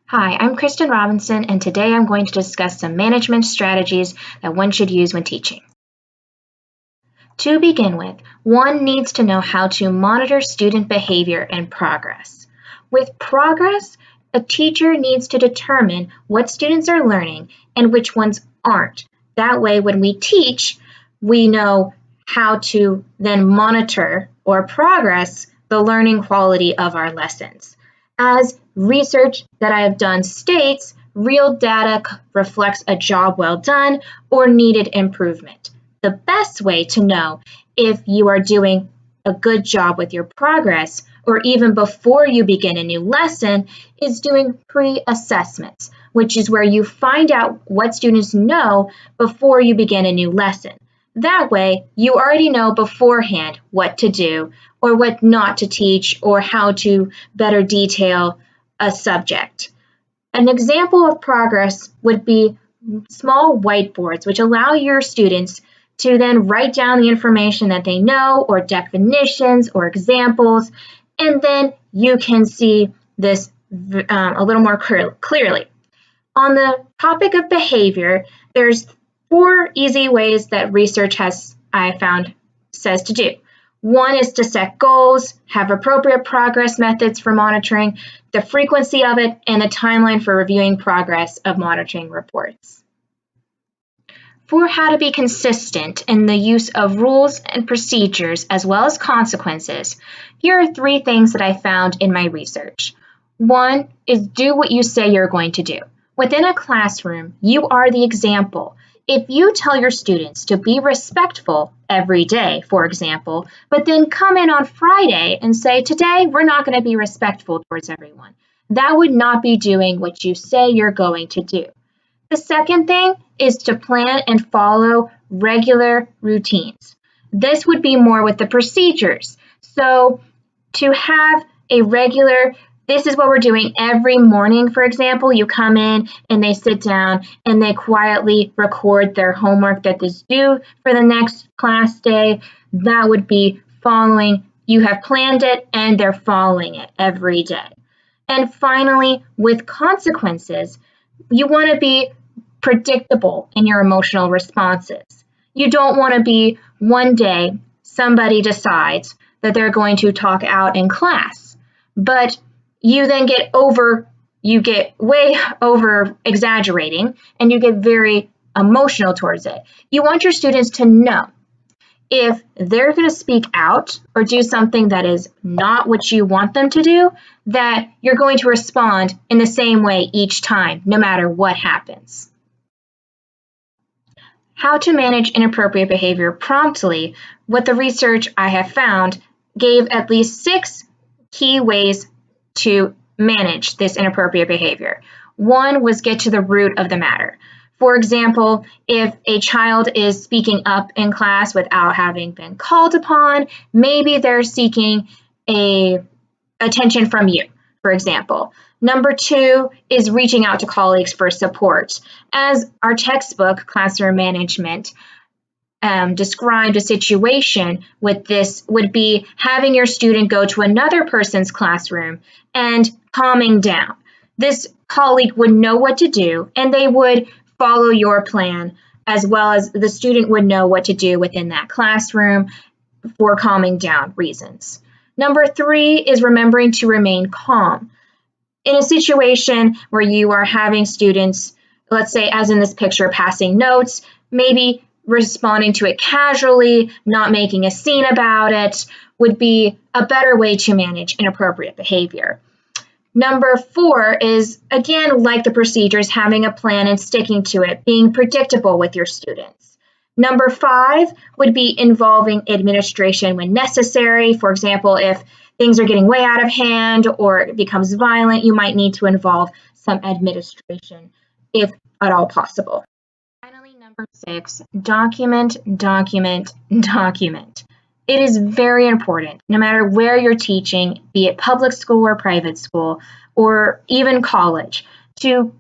Hi, I'm Kristen Robinson, and today I'm going to discuss some management strategies that one should use when teaching. To begin with, one needs to know how to monitor student behavior and progress. With progress, a teacher needs to determine what students are learning and which ones aren't. That way, when we teach, we know how to then monitor or progress the learning quality of our lessons. As research that I have done states, real data reflects a job well done or needed improvement. The best way to know if you are doing a good job with your progress, or even before you begin a new lesson, is doing pre-assessments, which is where you find out what students know before you begin a new lesson. That way, you already know beforehand what to do or what not to teach or how to better detail a subject. An example of progress would be small whiteboards, which allow your students to then write down the information that they know or definitions or examples, and then you can see this a little more clearly. On the topic of behavior, there's 4 easy ways that research I found says to do. One is to set goals, have appropriate progress methods for monitoring, the frequency of it, and the timeline for reviewing progress of monitoring reports. For how to be consistent in the use of rules and procedures as well as consequences, here are 3 things that I found in my research. One is do what you say you're going to do. Within a classroom, you are the example. If you tell your students to be respectful every day, for example, but then come in on Friday and say, today we're not going to be respectful towards everyone, that would not be doing what you say you're going to do. The second thing is to plan and follow regular routines. This would be more with the procedures. So to have a regular, this is what we're doing every morning, for example, you come in and they sit down and they quietly record their homework that is due for the next class day. That would be following, you have planned it and they're following it every day. And finally, with consequences, you want to be predictable in your emotional responses. You don't want to be one day somebody decides that they're going to talk out in class, but you then get way over exaggerating and you get very emotional towards it. You want your students to know if they're going to speak out or do something that is not what you want them to do, that you're going to respond in the same way each time, no matter what happens. How to manage inappropriate behavior promptly, what the research I have found gave at least 6 key ways to manage this inappropriate behavior. One was get to the root of the matter. For example, if a child is speaking up in class without having been called upon, maybe they're seeking attention from you, for example. Number 2 is reaching out to colleagues for support. As our textbook, Classroom Management, described a situation with this would be having your student go to another person's classroom and calming down. This colleague would know what to do and they would follow your plan, as well as the student would know what to do within that classroom for calming down reasons. Number 3 is remembering to remain calm. In a situation where you are having students, let's say as in this picture, passing notes, maybe responding to it casually, not making a scene about it, would be a better way to manage inappropriate behavior. Number 4 is, again, like the procedures, having a plan and sticking to it, being predictable with your students. Number 5 would be involving administration when necessary. For example, if things are getting way out of hand or it becomes violent, you might need to involve some administration if at all possible. Finally, number 6, document, document, document. It is very important, no matter where you're teaching, be it public school or private school, or even college, to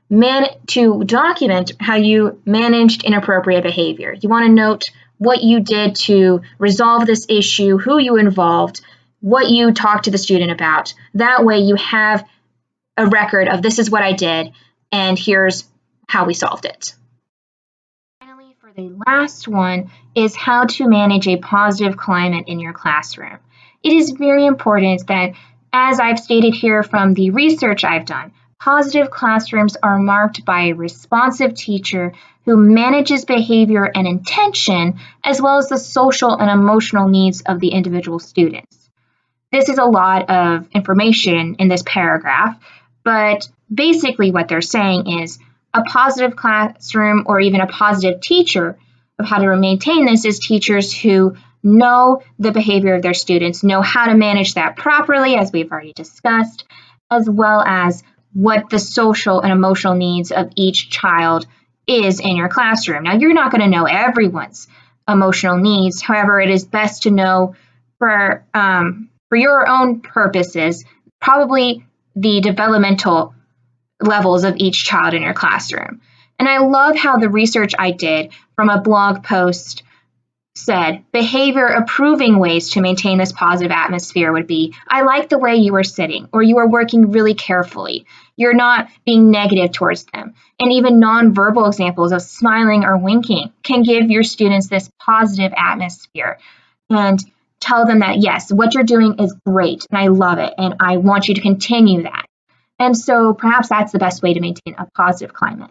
document how you managed inappropriate behavior. You want to note what you did to resolve this issue, who you involved, what you talked to the student about. That way you have a record of this is what I did and here's how we solved it. Finally, for the last one is how to manage a positive climate in your classroom. It is very important that, as I've stated here from the research I've done, positive classrooms are marked by a responsive teacher who manages behavior and intention, as well as the social and emotional needs of the individual students. This is a lot of information in this paragraph, but basically what they're saying is a positive classroom or even a positive teacher of how to maintain this is teachers who know the behavior of their students, know how to manage that properly, as we've already discussed, as well as what the social and emotional needs of each child is in your classroom. Now, you're not going to know everyone's emotional needs. However, it is best to know for your own purposes, probably the developmental levels of each child in your classroom. And I love how the research I did from a blog post said behavior approving ways to maintain this positive atmosphere would be, I like the way you are sitting, or you are working really carefully. You're not being negative towards them. And even nonverbal examples of smiling or winking can give your students this positive atmosphere and tell them that, yes, what you're doing is great and I love it and I want you to continue that. And so perhaps that's the best way to maintain a positive climate.